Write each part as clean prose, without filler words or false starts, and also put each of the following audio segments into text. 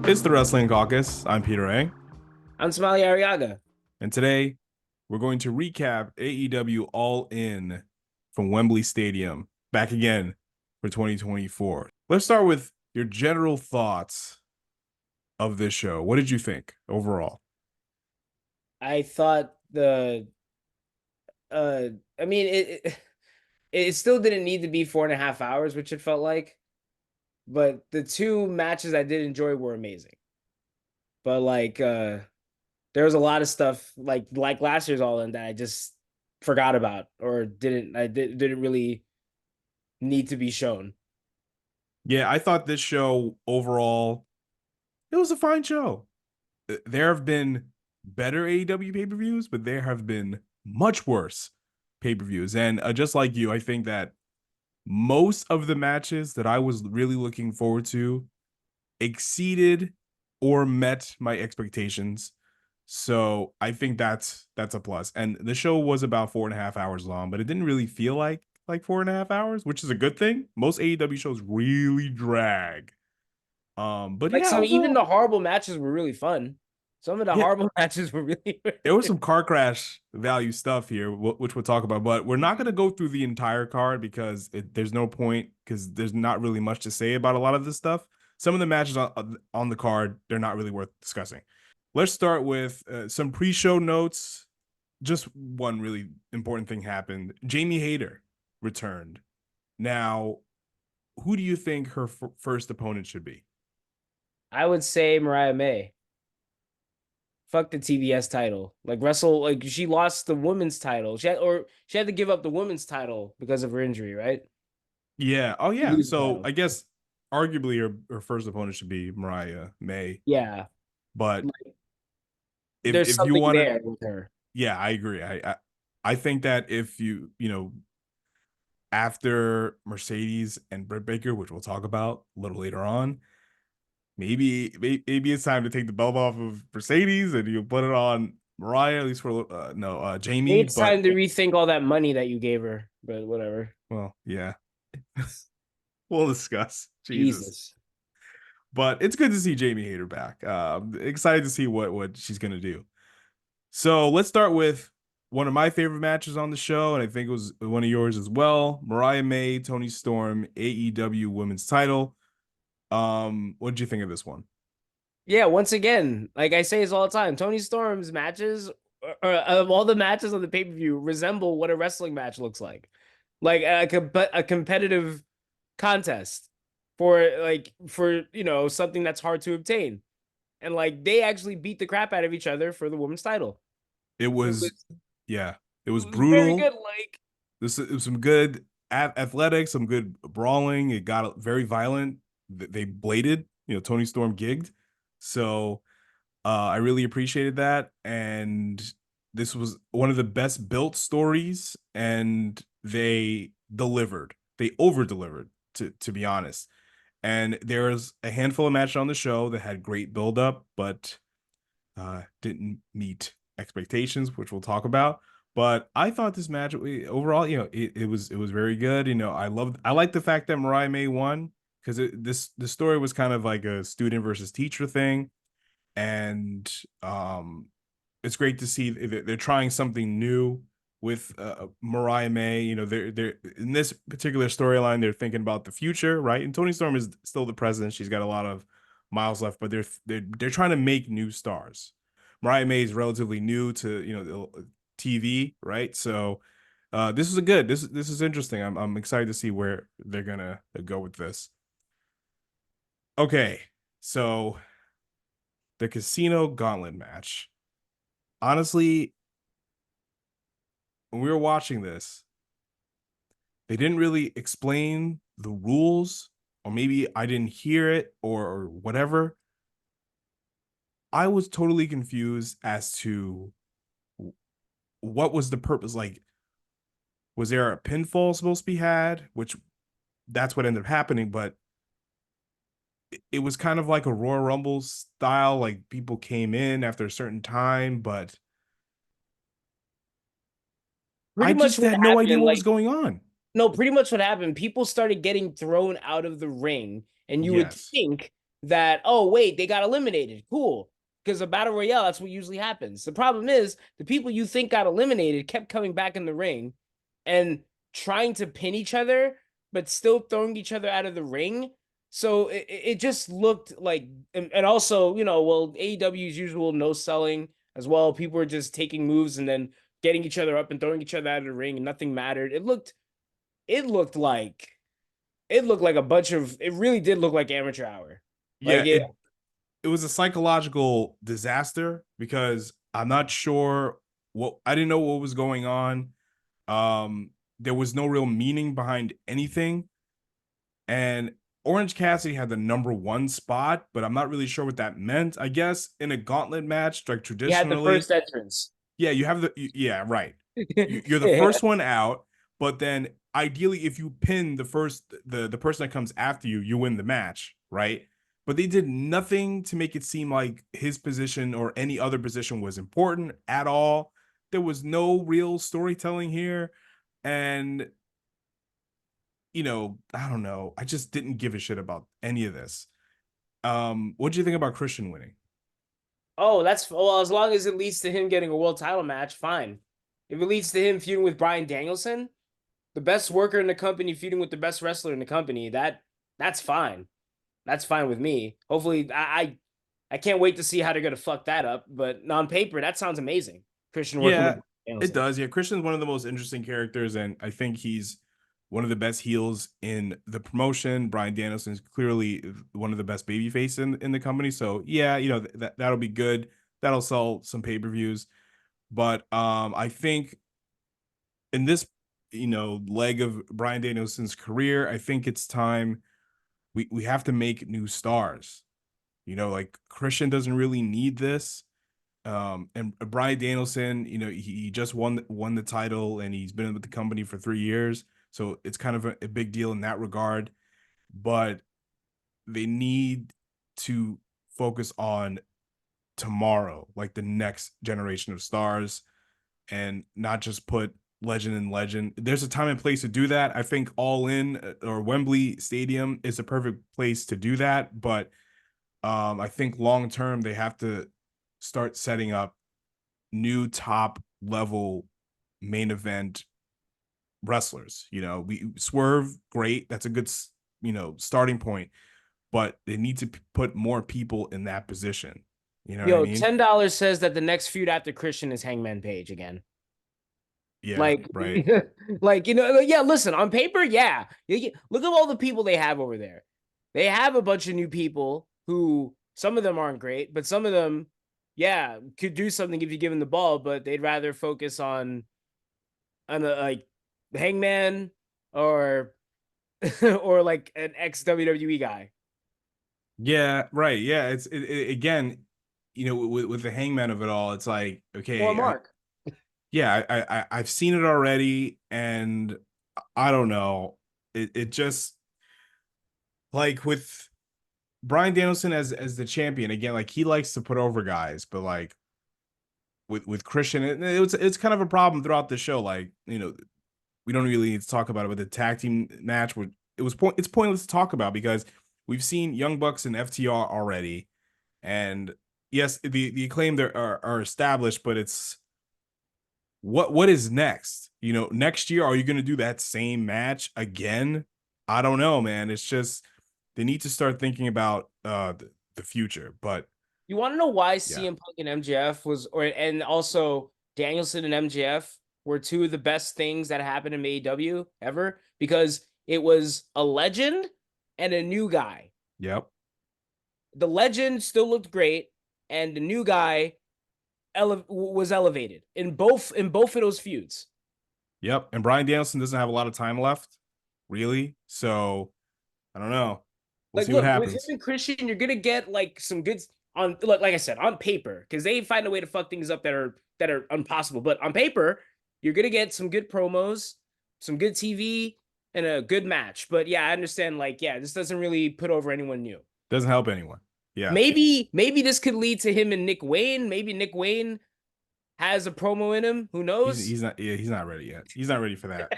It's the Wrestling Caucus. I'm Peter A. I'm Smiley Ariaga. And today we're going to recap AEW All In from Wembley Stadium. Back again for 2024. Let's start with your general thoughts of this show. What did you think overall? I thought uh I mean it still didn't need to be 4.5 hours, which it felt like. But the two matches I did enjoy were amazing. But there was a lot of stuff like last year's All In that I just forgot about or didn't really need to be shown. Yeah, I thought this show overall, it was a fine show. There have been better AEW pay-per-views, but there have been much worse pay-per-views. And just like you, I think that most of the matches that I was really looking forward to exceeded or met my expectations. So I think that's a plus. And the show was about 4.5 hours long, but it didn't really feel like 4.5 hours, which is a good thing. Most AEW shows really drag. But Like yeah, some even overall, the horrible matches were really fun. Some of the yeah, horrible matches were really there was some car crash value stuff here, which we'll talk about. But we're not going to go through the entire card because there's no point because there's not really much to say about a lot of this stuff. Some of the matches on the card, they're not really worth discussing. Let's start with some pre-show notes. Just one really important thing happened. Jamie Hayter returned. Now, who do you think her first opponent should be? I would say Mariah May. Fuck the TBS title. Like she lost the women's title. She had to give up the women's title because of her injury, right? Yeah. Oh, yeah. Lose the So title. I guess arguably her first opponent should be Mariah May. Yeah. But Like, there's if you something wanted, there with her. yeah, I agree. I think that if after Mercedes and Britt Baker, which we'll talk about a little later on, maybe it's time to take the belt off of Mercedes and you put it on Mariah, at least for Maybe Jamie. it's But time to rethink all that money that you gave her, but whatever. well, yeah, we'll discuss. Jesus. Jesus. But it's good to see Jamie Hayter back. Excited to see what she's gonna do. So let's start with one of my favorite matches on the show, and I think it was one of yours as well. Mariah May, Toni Storm, AEW Women's Title. What did you think of this one? Yeah, once again, like I say this all the time, Tony Storm's matches, or of all the matches on the pay-per-view, resemble what a wrestling match looks like a competitive contest for something that's hard to obtain, and like they actually beat the crap out of each other for the women's title. It It was, was yeah, it it was was very brutal. good. Like It was some good athletics, some good brawling. It got very violent. They bladed, Tony Storm gigged. So I really appreciated that. And this was one of the best built stories, and they delivered. They over delivered, to be honest. And there's a handful of matches on the show that had great build up, but didn't meet expectations, which we'll talk about. But I thought this match overall, it was very good. I like the fact that Mariah May won because the story was kind of like a student versus teacher thing, and it's great to see they're trying something new with Mariah May. They're in this particular storyline, they're thinking about the future, right? And Toni Storm is still the president. She's got a lot of miles left, but they're trying to make new stars. Mariah May is relatively new to TV, right? So this is a good. This is interesting. I'm excited to see where they're gonna go with this. Okay, so the Casino Gauntlet match. Honestly, when we were watching this, they didn't really explain the rules, or maybe I didn't hear it or whatever. I was totally confused as to what was the purpose. Like, was there a pinfall supposed to be had? Which that's what ended up happening, but it was kind of like a Royal Rumble style. Like people came in after a certain time, but I pretty much just what had no idea happened. what was Like going on. no, pretty much what happened. People started getting thrown out of the ring, and you would Yes. think that, oh, wait, they got eliminated. Cool. Because a battle royale, that's what usually happens. The problem is the people you think got eliminated kept coming back in the ring and trying to pin each other, but still throwing each other out of the ring. So it just looked like, and also, well, AEW's usual no selling as well. People were just taking moves and then getting each other up and throwing each other out of the ring, and nothing mattered. It looked like a bunch of, it really did look like amateur hour. Yeah, Like it, it was a psychological disaster because I'm not sure what I didn't know what was going on. There was no real meaning behind anything. And Orange Cassidy had the number one spot, but I'm not really sure what that meant. I guess in a gauntlet match, like he had the traditionally, first entrance. yeah, you have yeah, right. You're the Yeah. first one out, but then ideally, if you pin the person that comes after you, you win the match, right? But they did nothing to make it seem like his position or any other position was important at all. There was no real storytelling here, and I don't know. I just didn't give a shit about any of this. What do you think about Christian winning? Oh, that's, well, as long as it leads to him getting a world title match, fine. If it leads to him feuding with Bryan Danielson, the best worker in the company feuding with the best wrestler in the company, that's fine. That's fine with me. Hopefully, I can't wait to see how they're gonna fuck that up. But on paper, that sounds amazing. Christian working with Yeah, Bryan it Danielson. does. Yeah, Christian's one of the most interesting characters, and I think he's one of the best heels in the promotion. Bryan Danielson is clearly one of the best babyface in the company. So yeah, that'll be good. That'll sell some pay-per-views. But I think in this leg of Bryan Danielson's career, I think it's time we have to make new stars. Like Christian doesn't really need this. And Bryan Danielson, he just won the title and he's been with the company for 3 years. So it's kind of a big deal in that regard. But they need to focus on tomorrow, like the next generation of stars, and not just put legend and legend. There's a time and place to do that. I think All In or Wembley Stadium is a perfect place to do that. But I think long term they have to start setting up new top level main event wrestlers. We Swerve, great. That's a good, starting point, but they need to put more people in that position. You know what I Yo, mean? $10 says that the next feud after Christian is Hangman Page again. Yeah, Like, right. yeah, listen, on paper, yeah. Look at all the people they have over there. They have a bunch of new people who, some of them aren't great, but some of them, yeah, could do something if you give them the ball, but they'd rather focus on like Hangman or or like an ex WWE guy. Yeah, right. Yeah, again, with the hangman of it all, it's like, Or okay, Mark. yeah, I've seen it already, and I don't know. It just like with Bryan Danielson as the champion again, like he likes to put over guys, but like with Christian, it's kind of a problem throughout the show. Like, we don't really need to talk about it, but the tag team match would it's pointless to talk about because we've seen Young Bucks and FTR already, and yes, the acclaim there are established, but it's what is next? Next year, are you going to do that same match again? I don't know, man. It's just they need to start thinking about the future. But You want to know why yeah, CM Punk and MJF and also Danielson and MJF were two of the best things that happened in AEW ever? Because it was a legend and a new guy. yep, The legend still looked great, and the new guy was elevated in both of those feuds. yep. And Bryan Danielson doesn't have a lot of time left, really. So I don't know. We'll Like, see what look, with him happens. and Christian, you're gonna get like some good on, like I said, on paper, because they find a way to fuck things up that are impossible. But on paper, you're gonna get some good promos, some good TV, and a good match. But yeah, I understand. Like, yeah, this doesn't really put over anyone new. Doesn't help anyone. Yeah. Maybe this could lead to him and Nick Wayne. Maybe Nick Wayne has a promo in him. Who knows? He's not ready yet. He's not ready for that.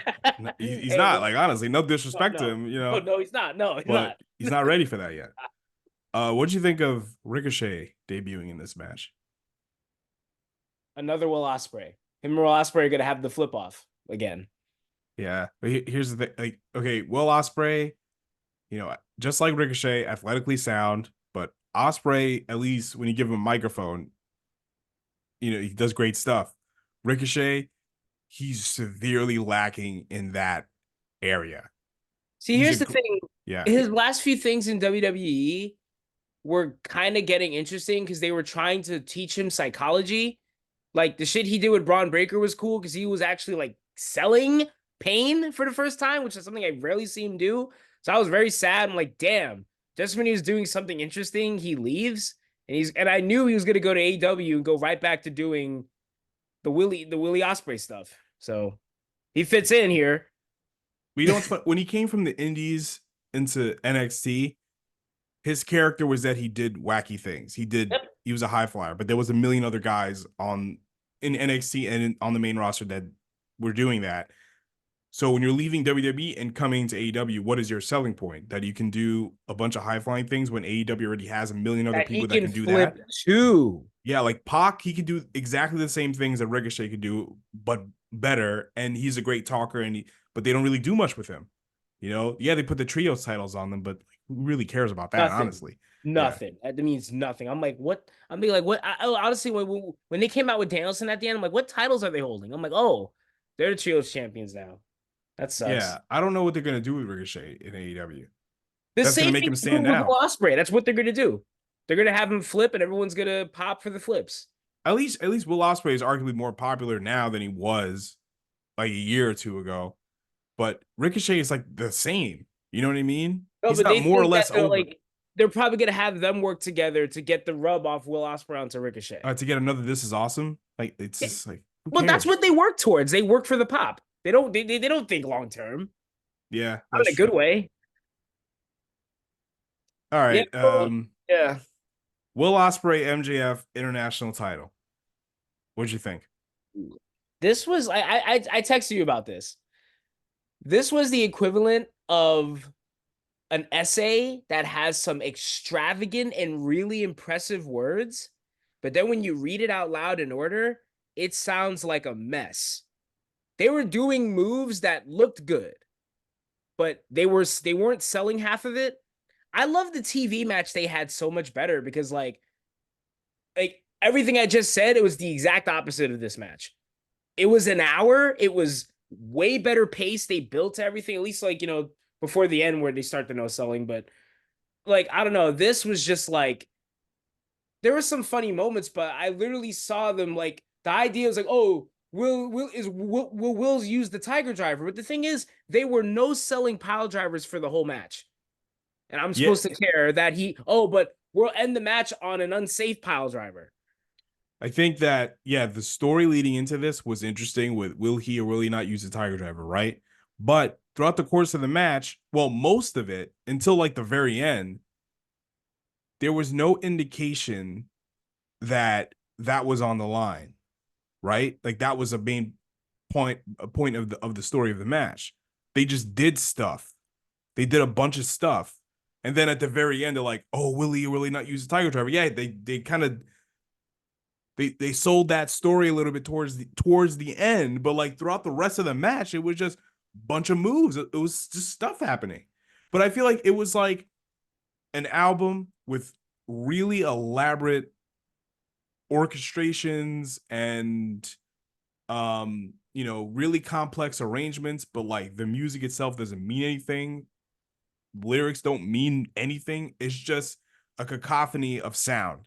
He's Hey, not, look, like, honestly, no no, disrespect to no, him, no, no, he's not. No, he's but not. he's not ready for that yet. What'd you think of Ricochet debuting in this match? Another Will Ospreay. Him and Will Ospreay are gonna have the flip off again. Yeah, but here's the thing. Like, okay, Will Ospreay, just like Ricochet, athletically sound, but Ospreay, at least when you give him a microphone, he does great stuff. Ricochet, he's severely lacking in that area. See, He's here's a the thing. yeah, His last few things in WWE were kind of getting interesting because they were trying to teach him psychology. Like the shit he did with Braun Breaker was cool because he was actually like selling pain for the first time, which is something I rarely see him do. So I was very sad. I'm like, damn, just when he was doing something interesting, he leaves. And I knew he was gonna go to AEW and go right back to doing the Willie Ospreay stuff. So he fits in here. but you know what's fun? When he came from the Indies into NXT, his character was that he did wacky things. Yep. He was a high flyer, but there was a million other guys in NXT and on the main roster that were doing that. So when you're leaving WWE and coming to AEW, what is your selling point? That you can do a bunch of high flying things when AEW already has a million other That he people that can can do flip that. too. Yeah, like Pac, he could do exactly the same things that Ricochet could do, but better. And he's a great talker, but they don't really do much with him. Yeah, they put the trios titles on them, but who really cares about that, Nothing. honestly? Yeah. Nothing. That means nothing. I'm like, what? I'm being like, what? Honestly, when they came out with Danielson at the end, I'm like, what titles are they holding? I'm like, oh, they're the trios champions now. That sucks. Yeah. I don't know what they're gonna do with Ricochet in AEW. The That's gonna same make thing him they're doing stand with Will out. Ospreay. That's what they're gonna do. They're gonna have him flip, and everyone's gonna pop for the flips. At least Will Ospreay is arguably more popular now than he was like a year or two ago. But Ricochet is like the same. You know what I mean? No, He's but not they more or think that less over they're probably gonna have them work together to get the rub off Will Ospreay onto Ricochet. to get another. This is awesome. Like it's Yeah. just like who Well, that's cares? what they work towards. They work for the pop. They don't think long term. Yeah, Not that's in a good true. way. All Yeah. right. Yeah. Will Ospreay MJF international title. What'd you think? This was I texted you about this. This was the equivalent of an essay that has some extravagant and really impressive words, but then when you read it out loud in order, it sounds like a mess. They were doing moves that looked good, but they weren't selling half of it. I love the TV match they had so much better because like everything I just said, it was the exact opposite of this match. It was an hour. It was way better pace. They built everything, at least before the end where they start the no selling. But like, I don't know. This was just like there were some funny moments, but I literally saw them like the idea was like, oh, Will's use the Tiger Driver. But the thing is, they were no selling pile drivers for the whole match. And I'm Yeah, supposed to care that but we'll end the match on an unsafe pile driver. I think that the story leading into this was interesting with will he or will he not use the Tiger Driver, right? But throughout the course of the match, well, most of it until like the very end, there was no indication that that was on the line, right? Like that was a point of the story of the match. They just did stuff. They did a bunch of stuff. And then at the very end, they're like, "Oh, will he or will he not use the Tiger Driver?" Yeah, they kind of they sold that story a little bit towards the end, but like throughout the rest of the match, it was just a bunch of moves. It was just stuff happening. But I feel like it was like an album with really elaborate orchestrations and really complex arrangements, but like the music itself doesn't mean anything. Lyrics don't mean anything. It's just a cacophony of sound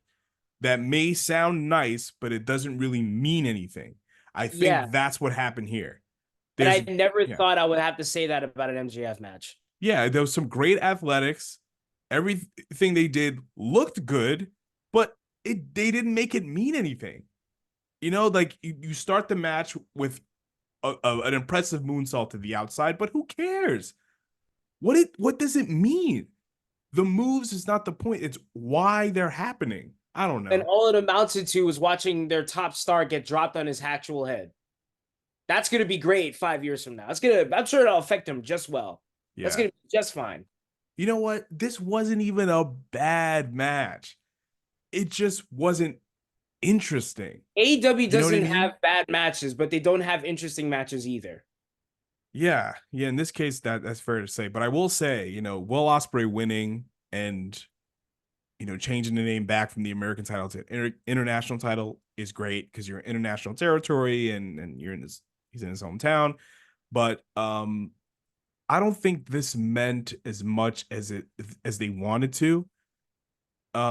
that may sound nice, but it doesn't really mean anything. I Yeah. think that's what happened here. And There's I never yeah. thought I would have to say that about an MJF match. Yeah, there was some great athletics. Everything they did looked good, but they didn't make it mean anything. Like you start the match with an impressive moonsault to the outside, but who cares? What does it mean? The moves is not the point. It's why they're happening. I don't And know. all it amounted to was watching their top star get dropped on his actual head. That's gonna be great 5 years from now. I'm sure it'll affect him just well. That's Yeah. gonna be just fine. you know what? This wasn't even a bad match. It just wasn't interesting. AEW You know what I doesn't mean? have bad matches, but they don't have interesting matches either. Yeah, yeah. In this case, that's fair to say. But I will say, Will Ospreay winning and changing the name back from the American title to international title is great because you're in international territory and you're in he's in his hometown. But I don't think this meant as much as they wanted to.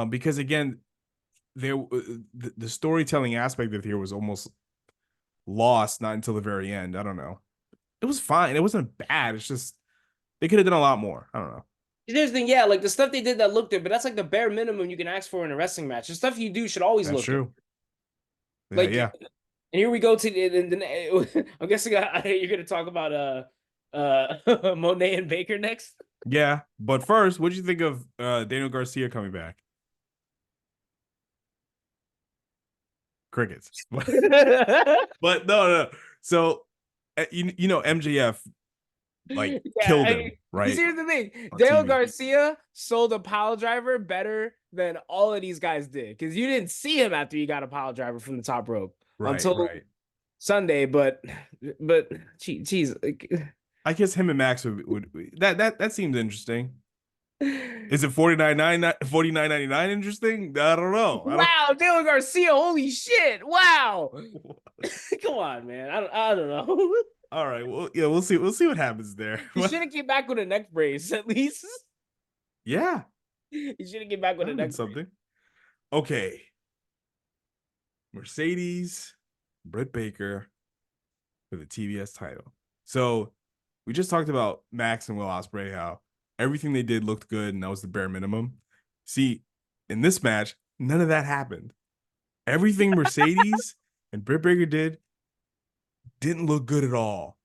Because again, the storytelling aspect of here was almost lost, not until the very end. I don't know. It was fine. It wasn't bad. It's just they could have done a lot more. I don't know. Here's the thing, yeah, like the stuff they did that looked good, but that's like the bare minimum you can ask for in a wrestling match. The stuff you do should always That's look good. true. Yeah, Like, yeah. and here we go to I'm guessing you're gonna talk about Monet and Baker next. Yeah. But first, what did you think of Daniel Garcia coming back? Crickets. But no. So MJF like Yeah, killed I mean, him, because right? here's the thing, On Dale TV. Garcia sold a pile driver better than all of these guys did. Because you didn't see him after he got a pile driver from the top rope Right, until right. Sunday, but geez, like, I guess him and Max would that seems interesting. Is it 49.99 interesting? I don't know. I don't wow, Dale Garcia, holy shit, wow. Come on, man. I don't know. All right. Well, yeah, we'll see what happens there. He should have came back with a neck brace at least. Yeah, He should have came back that with a would have been neck brace. something. Okay. Mercedes, Britt Baker for the TBS title. So we just talked about Max and Will Ospreay, how everything they did looked good, and that was the bare minimum. See, in this match, none of that happened. Everything Mercedes and Britt Baker didn't look good at all.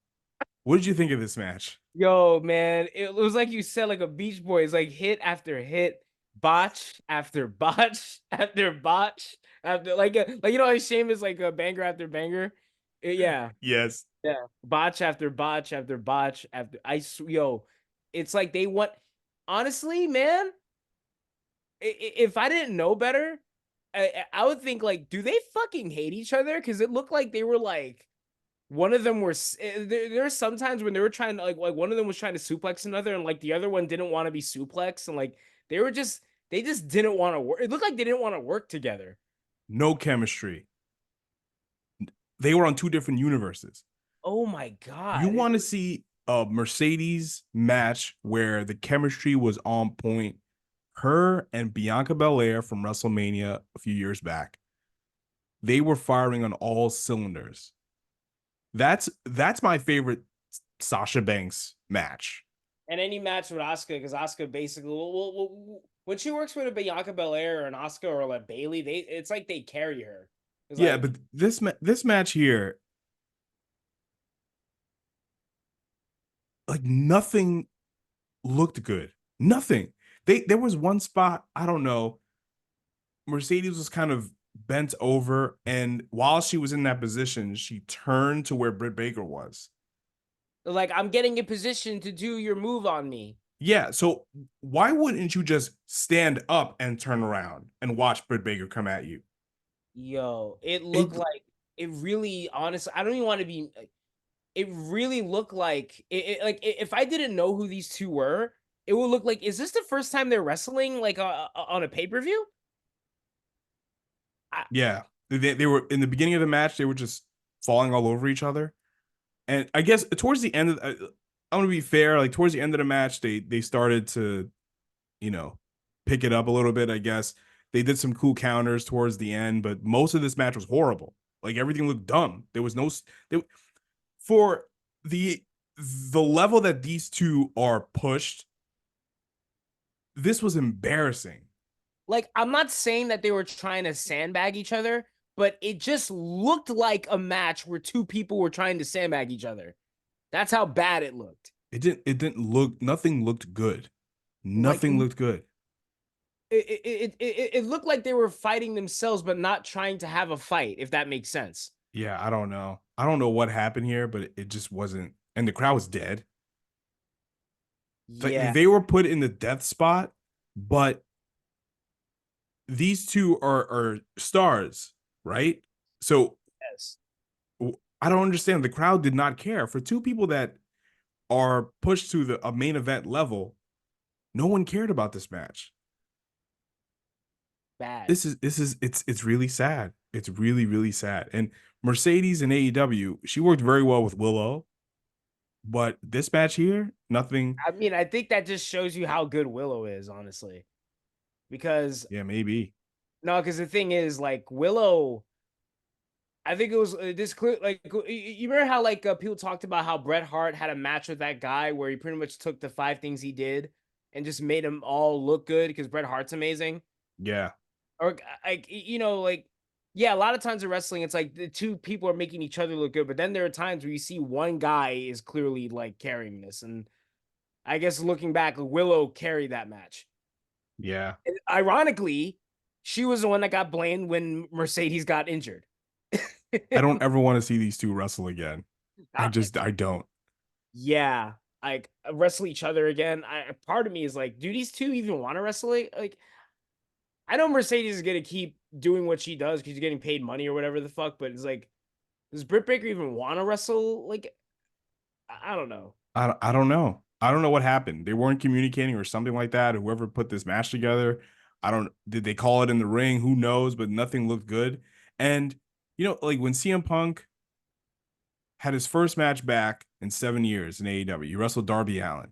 What did you think of this match? Yo, man, it was like you said, like a Beach Boys, like hit after hit, botch after botch after botch after like you know how Sheamus like a banger after banger. Yeah, Yes. yeah, botch after botch after botch after yo, it's like they want. Honestly, man, if I didn't know better, I would think like, do they fucking hate each other? Because it looked like they were like one of them were there's sometimes when they were trying to like one of them was trying to suplex another and like the other one didn't want to be suplex and like they just didn't want to work. It looked like they didn't want to work together. No chemistry. They were on two different universes. Oh my You god. want to see a Mercedes match where the chemistry was on point. Her and Bianca Belair from WrestleMania a few years back. They were firing on all cylinders. That's my favorite Sasha Banks match. And any match with Asuka because Asuka basically when she works with a Bianca Belair or an Asuka or like Bailey, it's like they carry her. It's Yeah, like but this match here, like nothing looked good. Nothing. There was one spot, I don't know. Mercedes was kind of bent over, and while she was in that position, she turned to where Britt Baker was. I'm getting in position to do your move on me. Yeah, so why wouldn't you just stand up and turn around and watch Britt Baker come at you? Yo, it It looked like it really honestly, I don't even want to be it really looked like like if I didn't know who these two were, it would look like is this the first time they're wrestling like on a pay-per-view? yeah, they were in the beginning of the match, they were just falling all over each other. And I guess towards the end of I'm gonna be fair, like towards the end of the match, they started to, you know, pick it up a little bit, I guess. They did some cool counters towards the end, but most of this match was horrible. Like everything looked dumb. There was no they, for the level that these two are pushed, this was embarrassing. Like I'm not saying that they were trying to sandbag each other, but it just looked like a match where two people were trying to sandbag each other. That's how bad it looked. It didn't look nothing looked good. Like Nothing looked good. it looked like they were fighting themselves, but not trying to have a fight, if that makes sense. Yeah, I don't know. I don't know what happened here, but it just wasn't, and the crowd was dead. Yeah. They were put in the death spot, but these two are stars, right? So Yes. I don't understand. The crowd did not care for two people that are pushed to a main event level. No one cared about this match. Bad. It's really sad. It's really sad. And Mercedes in AEW, she worked very well with Willow, but this match here, nothing. I mean, I think that just shows you how good Willow is, honestly. Because Yeah, maybe. no, because the thing is, like Willow, I think it was this clear. Like you remember how like people talked about how Bret Hart had a match with that guy where he pretty much took the 5 things he did and just made them all look good because Bret Hart's amazing. Yeah, Or like like yeah, a lot of times in wrestling, it's like the two people are making each other look good, but then there are times where you see one guy is clearly like carrying this, and I guess looking back, Willow carried that match. yeah. And ironically, she was the one that got blamed when Mercedes got injured. I don't ever want to see these two wrestle again. Uh, I don't. yeah, like wrestle each other again. Part of me is like, do these two even want to wrestle? Like, I know Mercedes is gonna keep doing what she does because she's getting paid money or whatever the fuck, but it's like, does Britt Baker even want to wrestle? Like, I don't know. I don't know. I don't know what happened. They weren't communicating or something like that. Whoever put this match together, I don't. Did they call it in the ring? Who knows? But nothing looked good. And like when CM Punk had his first match back in 7 years in AEW, he wrestled Darby Allin.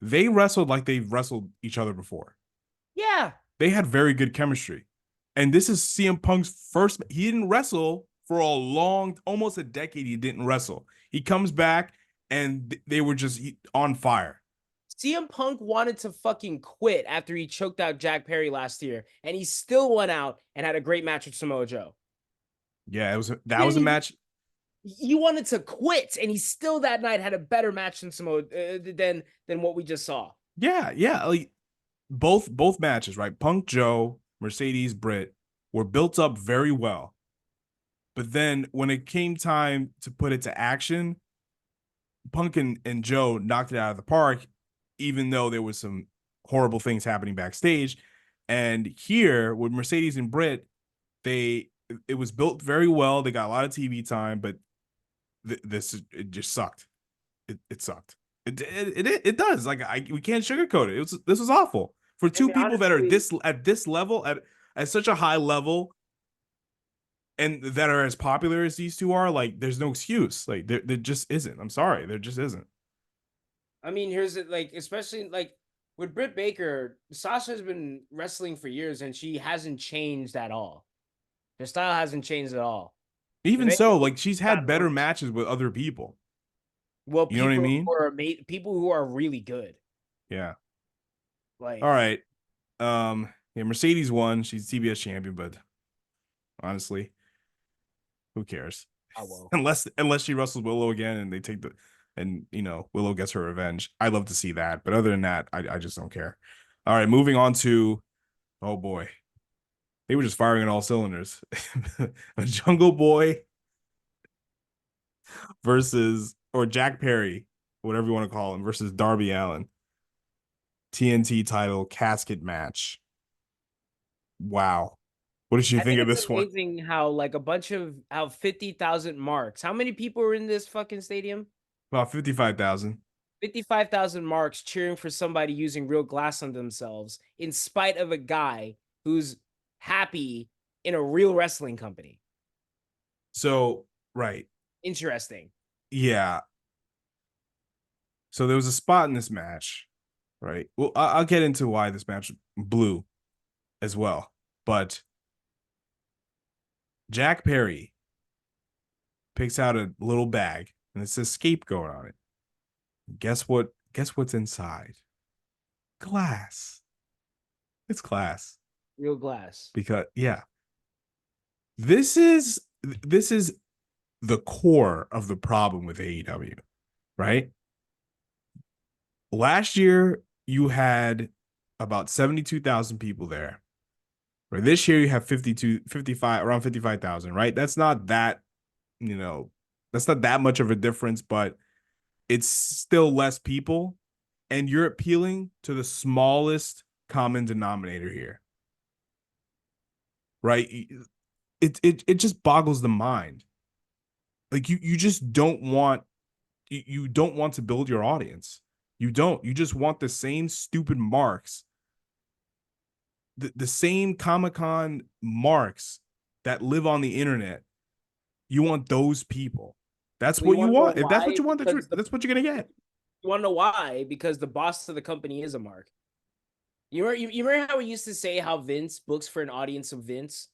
They wrestled like they've wrestled each other before. Yeah, They had very good chemistry. And this is CM Punk's first. He didn't wrestle for a long, almost a decade. He didn't wrestle. He comes back and they were just on fire. CM Punk wanted to fucking quit after he choked out Jack Perry last year, and he still went out and had a great match with Samoa Joe. Yeah, that was a He, match. he wanted to quit, and he still that night had a better match than Samoa than what we just saw. Yeah. Like both matches, right? Punk Joe, Mercedes Britt were built up very well. But then when it came time to put it to action, Punk and Joe knocked it out of the park, even though there was some horrible things happening backstage. And here with Mercedes and Britt, it was built very well. They got a lot of TV time, but it just sucked. It sucked. It does. Like we can't sugarcoat it. This was awful for I two mean, people that are honestly, at this level at such a high level and that are as popular as these two are. Like there's no excuse. Like there just isn't. I'm sorry, there just isn't. I mean, here's it like, especially like with Britt Baker, Sasha's been wrestling for years and she hasn't changed at all. Her style hasn't changed at all. If Even so, anything, like she's she's had gotten better worse. matches with other people. Well, You know what I mean? people who are really good. Yeah. All Like, right. Yeah, Mercedes won. She's TBS champion, but honestly, who cares? oh well. Unless she wrestles Willow again and they take the and Willow gets her revenge. I love to see that, but other than that, I just don't care. All right, moving on to oh boy, they were just firing on all cylinders. A Jungle Boy versus or Jack Perry, whatever you want to call him, versus Darby Allin. TNT title casket match. Wow, what did you I think think of it's this one? amazing how like a bunch of how 50,000 marks. How many people were in this fucking stadium? About 55,000. 55,000 marks cheering for somebody using real glass on themselves in spite of a guy who's happy in a real wrestling company. So right, Interesting. yeah. So there was a spot in this match, right? Well, I'll get into why this match blew as well. But Jack Perry picks out a little bag and it says scapegoat on it. Guess what? Guess what's inside? Glass. It's glass. Real glass. Because yeah, this is the core of the problem with AEW, right? Last year you had about 72,000 people there. Right. This year you have 52, 55, around 55,000, right? That's not that, that's not that much of a difference, but it's still less people, and you're appealing to the smallest common denominator here, right? It just boggles the mind. Like you just don't want you don't want to build your audience. You don't. You just want the same stupid marks, the same Comic-Con marks that live on the internet. You want those people. That's Well, you what you want to know want. If that's what why? you want, Because that's what you're gonna get. you want to know why? Because the boss of the company is a mark. You remember how we used to say how Vince books for an audience of Vince?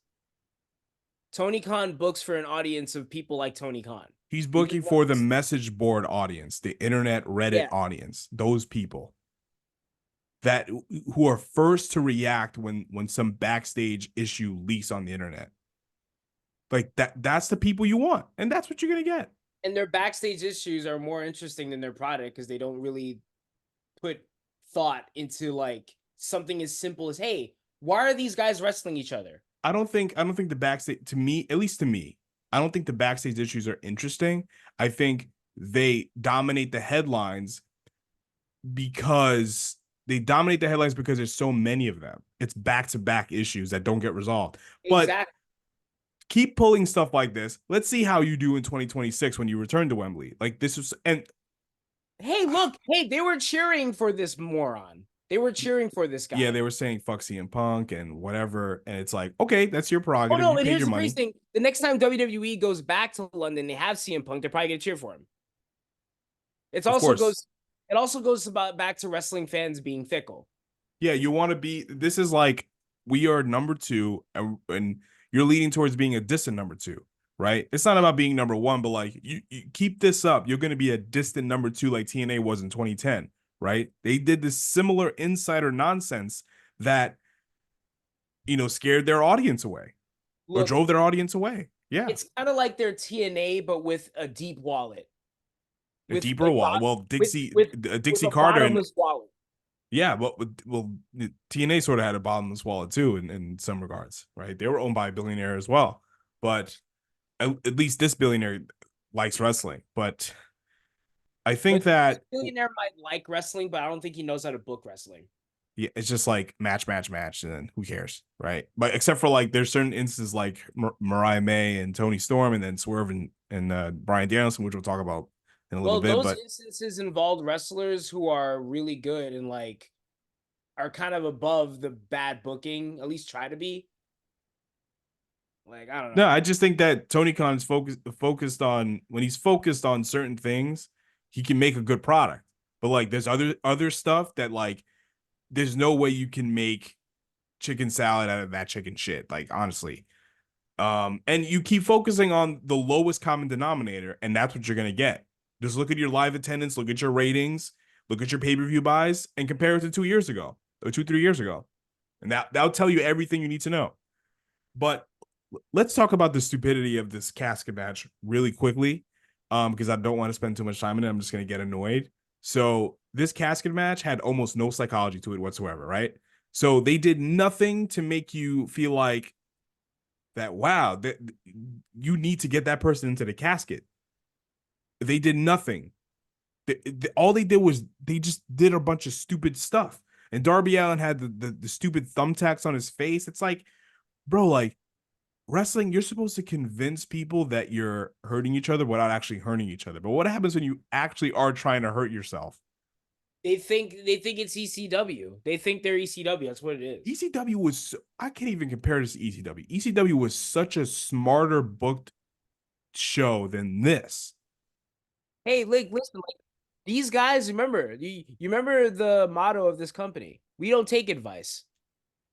Tony Khan books for an audience of people like Tony Khan. He's He just booking for the wants, message board audience, the internet Reddit yeah, audience, those people that who are first to react when some backstage issue leaks on the internet. Like that's the people you want, and that's what you're gonna get. and their backstage issues are more interesting than their product because they don't really put thought into like something as simple as, hey, why are these guys wrestling each other? I don't think the backstage, to me, at least to me, I don't think the backstage issues are interesting. I think they dominate the headlines because there's so many of them. It's back-to-back issues that don't get resolved. But Exactly. keep pulling stuff like this. Let's see how you do in 2026 when you return to Wembley. Like this was, and Hey, look, hey, they were cheering for this moron. They were cheering for this yeah, guy. they were saying fuck CM Punk and whatever, and it's like, okay, that's your Oh prerogative. no, You and paid here's your the crazy money. thing: the next time WWE goes back to London, they have CM Punk. They're probably gonna cheer for him. It's Of also course, goes. It also goes about back to wrestling fans being fickle. yeah, you want to be. This is like we are number two, and you're leading towards being a distant number two, right? It's not about being number one, but like you keep this up, you're going to be a distant number two, like TNA was in 2010, right? They did this similar insider nonsense that scared their audience away or Look, drove their audience away. Yeah, it's kind of like their TNA, but with a deep wallet, a with deeper wall. Well, with Dixie, with with Dixie a Carter, and bottomless wallet. yeah, well, TNA sort of had a bottomless wallet too, in some regards, right? They were owned by a billionaire as well, but at least this billionaire likes wrestling. But I think But this that billionaire might like wrestling, but I don't think he knows how to book wrestling. yeah, it's just like match, match, match, and then who cares, right? But except for like there's certain instances like Mariah May and Tony Storm, and then Swerve and Bryan Danielson, which we'll talk about in a little Well, bit. those But instances involved wrestlers who are really good and like are kind of above the bad booking, at least try to be. Like, I don't no, know. I just think that Tony Khan is focused on when he's focused on certain things, he can make a good product. But like there's other stuff that like there's no way you can make chicken salad out of that chicken shit. Like honestly. And you keep focusing on the lowest common denominator, and that's what you're gonna get. Just look at your live attendance, look at your ratings, look at your pay-per-view buys, and compare it to 2 years ago or 3 years ago. And that'll tell you everything you need to know. But let's talk about the stupidity of this casket match really quickly. Because I don't want to spend too much time in it. I'm just gonna get annoyed. So this casket match had almost no psychology to it whatsoever, right? So they did nothing to make you feel like that wow, that you need to get that person into the casket. They did nothing. All they did was they just did a bunch of stupid stuff. And Darby Allin had the stupid thumbtacks on his face. It's like, bro, like wrestling, you're supposed to convince people that you're hurting each other without actually hurting each other. But what happens when you actually are trying to hurt yourself? They think it's ECW. They think they're ECW. That's what it is. ECW was, I can't even compare this to ECW. ECW was such a smarter booked show than this. Hey, like, listen, like these guys, remember, you remember the motto of this company. We don't take advice.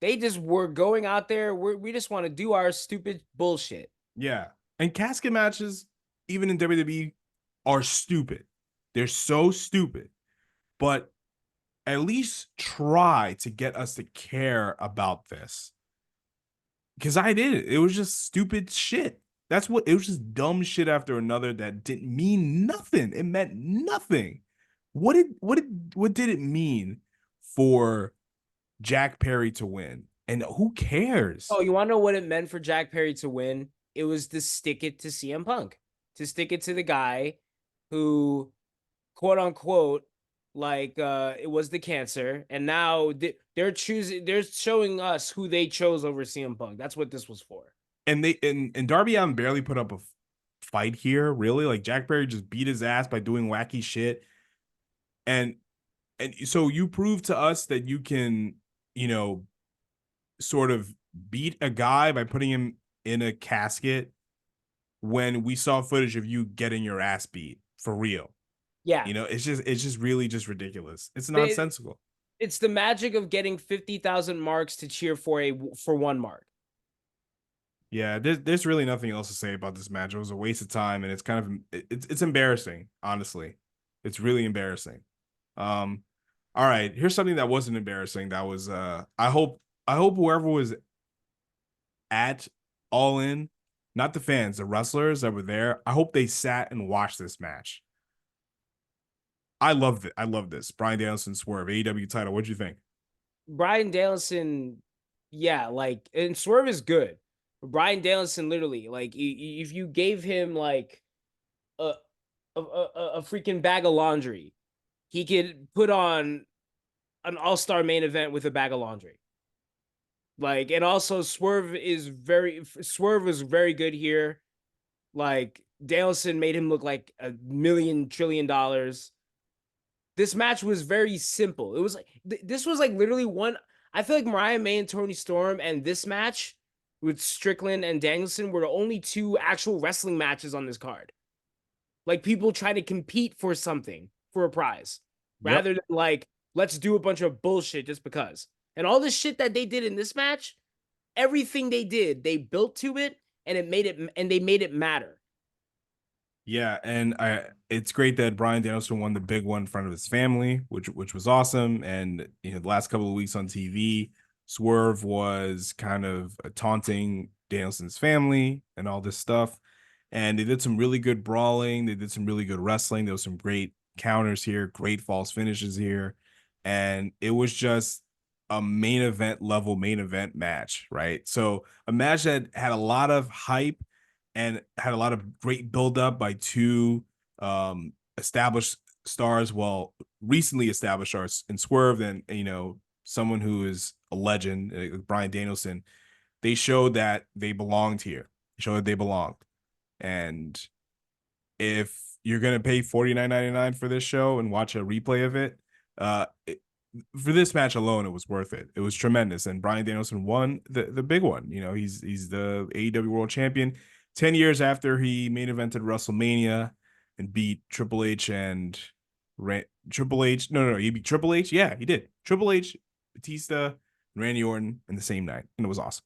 They just were going out there. We just want to do our stupid bullshit. Yeah. And casket matches, even in WWE, are stupid. They're so stupid. But at least try to get us to care about this. Because I did it. It was just stupid shit. That's what it was, just dumb shit after another that didn't mean nothing. It meant nothing. What did it mean for Jack Perry to win? And who cares? Oh, you want to know what it meant for Jack Perry to win? It was to stick it to CM Punk, to stick it to the guy who quote unquote, like it was the cancer, and now they're showing us who they chose over CM Punk. That's what this was for. And Darby Allin barely put up a fight here, really. Like Jack Perry just beat his ass by doing wacky shit. And so you prove to us that you can, you know, sort of beat a guy by putting him in a casket when we saw footage of you getting your ass beat for real. Yeah, You know, it's just really just ridiculous. It's they, nonsensical. it's the magic of getting 50,000 marks to cheer for one mark. Yeah, there's really nothing else to say about this match. It was a waste of time, and it's kind of it's embarrassing, honestly. It's really embarrassing. Um, all right, here's something that wasn't embarrassing. That was I hope whoever was at All In, not the fans, the wrestlers that were there, I hope they sat and watched this match. I loved it. I love this. Bryan Danielson Swerve, AEW title. What'd you think? Bryan Danielson, yeah, like, and Swerve is good. Bryan Danielson, literally, like, if you gave him like a a freaking bag of laundry, he could put on an all-star main event with a bag of laundry. Like, and also Swerve was very good here. Like, Danielson made him look like a million trillion dollars. This match was very simple. It was like this was like literally one. I feel like Mariah May and Toni Storm and this match with Strickland and Danielson were the only two actual wrestling matches on this card. Like, people trying to compete for something, for a prize, Yep. rather than like, let's do a bunch of bullshit just because. And all the shit that they did in this match, everything they did, they built to it, and they made it matter. Yeah, and it's great that Bryan Danielson won the big one in front of his family, which was awesome. And the last couple of weeks on TV, Swerve was kind of taunting Danielson's family and all this stuff. And they did some really good brawling. They did some really good wrestling. There was some great counters here, great false finishes here, and it was just a main event match, right? So a match that had a lot of hype and had a lot of great build up by two established stars, well, recently established stars in Swerve and someone who is a legend, Bryan Danielson. They showed that they belonged here. They showed that they belonged. And if you're gonna pay $49.99 for this show and watch a replay of it, for this match alone, it was worth it. It was tremendous, and Bryan Danielson won the big one. He's the AEW World Champion 10 years after he main evented WrestleMania and beat Triple H and Triple H. No, he beat Triple H. Yeah, he did. Triple H, Batista, and Randy Orton in the same night, and it was awesome.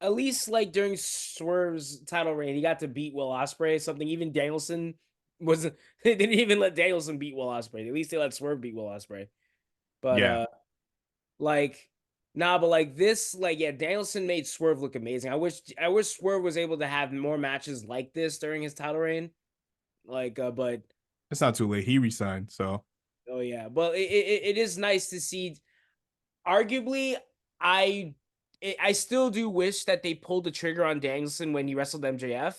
At least, like, during Swerve's title reign, he got to beat Will Ospreay. Something even Danielson wasn't. They didn't even let Danielson beat Will Ospreay. At least they let Swerve beat Will Ospreay. But Yeah, like, nah, but like this, like, yeah, Danielson made Swerve look amazing. I wish Swerve was able to have more matches like this during his title reign. Like, but it's not too late. He resigned, so oh yeah, but it is nice to see. Arguably, I I still do wish that they pulled the trigger on Danielson when he wrestled MJF,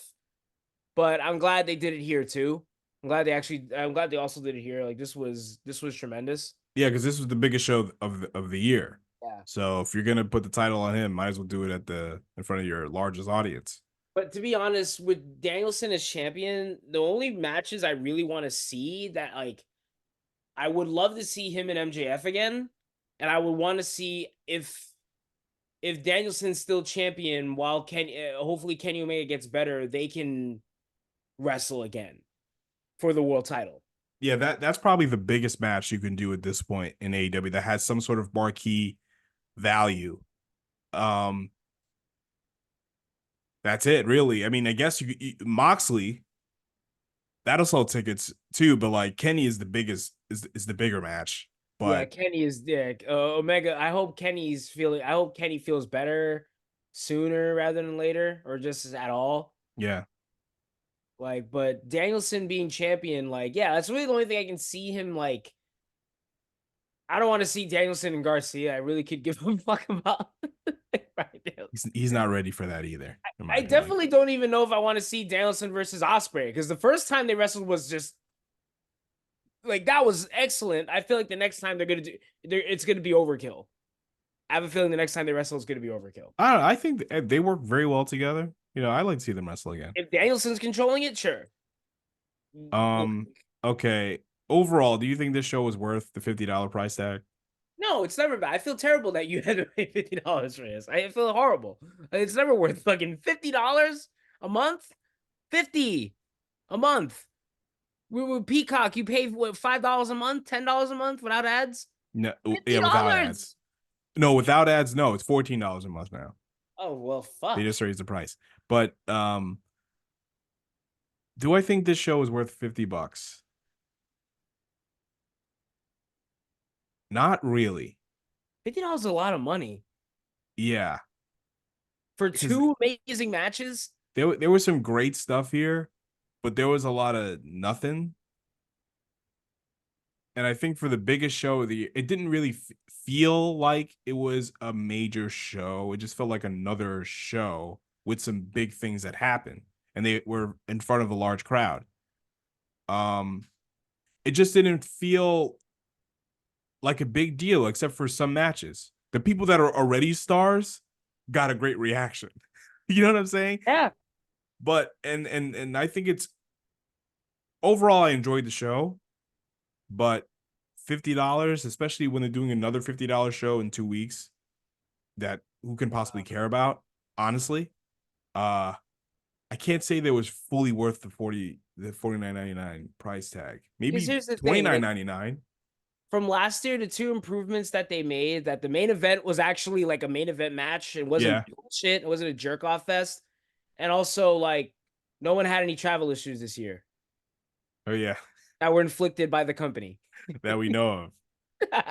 but I'm glad they did it here too. I'm glad they also did it here. Like, this was tremendous. yeah, because this was the biggest show of the year. Yeah. So if you're gonna put the title on him, might as well do it in front of your largest audience. But to be honest, with Danielson as champion, the only matches I really want to see that, like, I would love to see him and MJF again, and I would want to see if Danielson's still champion while hopefully Kenny Omega gets better, they can wrestle again for the world title. Yeah, that's probably the biggest match you can do at this point in AEW that has some sort of marquee value. Um, that's it, really. I mean, I guess Moxley that'll sell tickets too, but like Kenny is the biggest is the bigger match. Yeah, But Kenny is Omega. I hope Kenny feels better sooner rather than later, or just at all. yeah, Like, but Danielson being champion, like, yeah, that's really the only thing I can see him like. I don't want to see Danielson and Garcia. I really could give a fuck about right now. he's not ready for that either, in my I opinion. definitely don't even know if I want to see Danielson versus Ospreay, because the first time they wrestled was just like that was excellent. I feel like the next time it's gonna be overkill. I have a feeling the next time they wrestle is gonna be overkill. I don't know, I think they work very well together. You know, I'd like to see them wrestle again. If Danielson's controlling it, sure. Um, okay. Overall, do you think this show was worth the $50 price tag? No, it's never bad. I feel terrible that you had to pay $50 for this. I feel horrible. It's never worth fucking $50 a month. 50 a month. We were Peacock. You pay what, $5 a month, $10 a month without ads. No, Fifty yeah, without ads. dollars. No, without ads, no, it's $14 a month now. Oh well, They fuck. just raised the price. But do I think this show is worth $50? Not really. $50 is a lot of money Yeah, for because two amazing matches. there was some great stuff here, but there was a lot of nothing. And I think for the biggest show of the year, it didn't really feel like it was a major show. It just felt like another show with some big things that happened, and they were in front of a large crowd. Um, it just didn't feel like a big deal, except for some matches. The people that are already stars got a great reaction. You know what I'm saying? Yeah. But and I think it's overall I enjoyed the show, but $50, especially when they're doing another $50 show in 2 weeks, that who can possibly care about? Honestly, I can't say that was fully worth the $49.99 price tag. Because Maybe here's the twenty thing, nine like ninety nine. from last year, the two improvements that they made, that the main event was actually like a main event match. It wasn't Yeah. bullshit. It wasn't a jerk off fest. And also, like, no one had any travel issues this year Oh yeah, that were inflicted by the company. that we know of.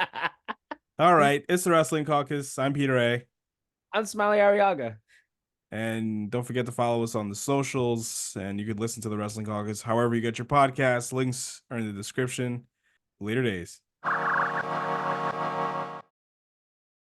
All right, it's the Wrestling Caucus. I'm Peter A. I'm Smiley Ariaga. And don't forget to follow us on the socials. And you could listen to the Wrestling Caucus however you get your podcasts. Links are in the description. Later days.